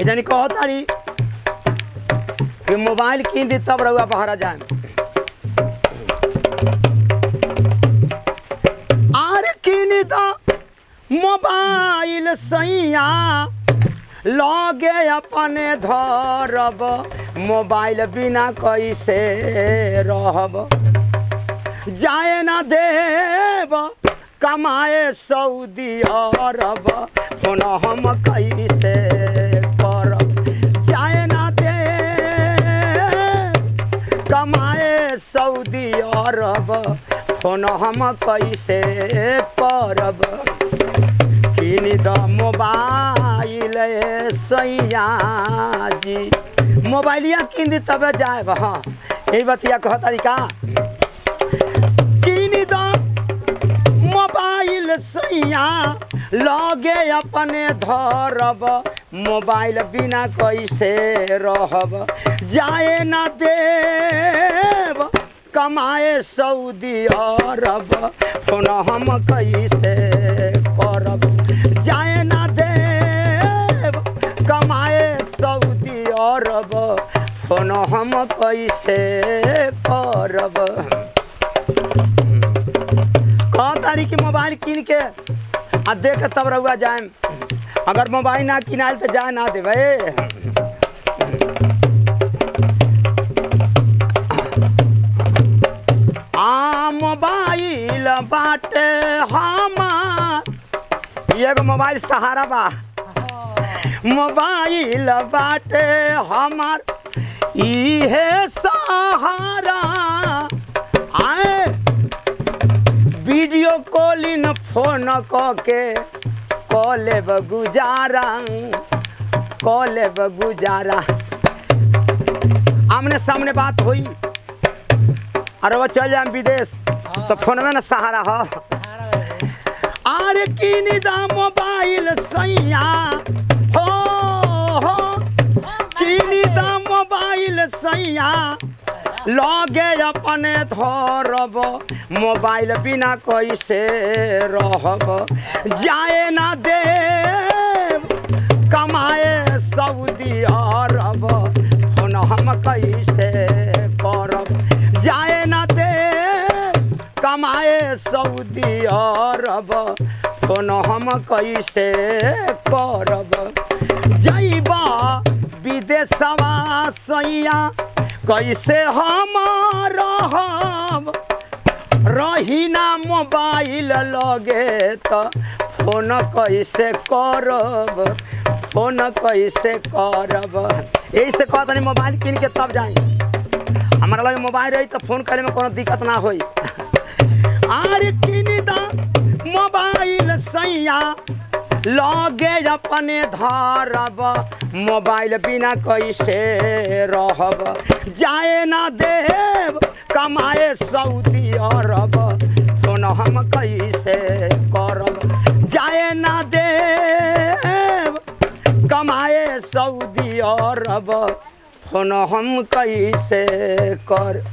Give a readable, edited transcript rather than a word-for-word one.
जानी कहो तारी कि मोबाइल कीन दी तब रहुआ बाहर जाए। आर कीनी तो मोबाइल सैया लगे अपने धरब, मोबाइल बिना कैसे रहब। जाए ना देव कमाए सऊदी अरब, फोन हम कैसे करब। जाए ना देव कमाए सऊदी अरब, फोन हम कैसे करब। किनी द मोबाइल सैया जी, मोबाइलिया किन दी तब जाए। हाँ यही बतिया कह तरीका। किनी द मोबाइल सैया लगे अपने धरब, मोबाइल बिना कैसे रहब। जाए ना देव कमाए सऊदी अरब, फोन हम कैसे करब। जाए ना देव कमाए सऊदी अरब, फोन हम कैसे करब। कह तारी की मोबाइल कीन के आ दे के तब रहुआ जाए। अगर मोबाइल ना किनाल तो जाए ना देवे। मोबाइल बाटे हमार, एगो मोबाइल सहारा बा। मोबाइल बाटे हमार इहे सहारा, आए वीडियो कॉलिंग फोन के कॉलेब गुजारा, कॉलेब गुजारा। आमने सामने बात हुई अरे वो चल जाए विदेश तो फोन में ना सहारा हो। आरे किनी दा मोबाइल सैया हो किनी दा मोबाइल सैया लगे अपने धरब, मोबाइल बिना कैसे रहब। जाए ना देव कमाए सऊदी अरब, फोन हम कैसे करब। जाए ना देव कमाए सऊदी अरब, फोन हम कैसे करब। जइबा विदेशवा सैया कैसे हम रहब। रही ना मोबाइल लगे तो फोन कैसे करब, फोन कैसे करब। यही से कहता नहीं मोबाइल किन के तब जाए। हमारा लगे मोबाइल रही तो फोन करे में कोनो दिक्कत ना होई। आरे किनी दा मोबाइल सैया लगे अपने धरब, मोबाइल बिना कैसे रहब। जाए ना देव कमाए सऊदी अरब, फोन हम कैसे करब। जाए ना देव कमाए सऊदी अरब, फोन हम कैसे कर।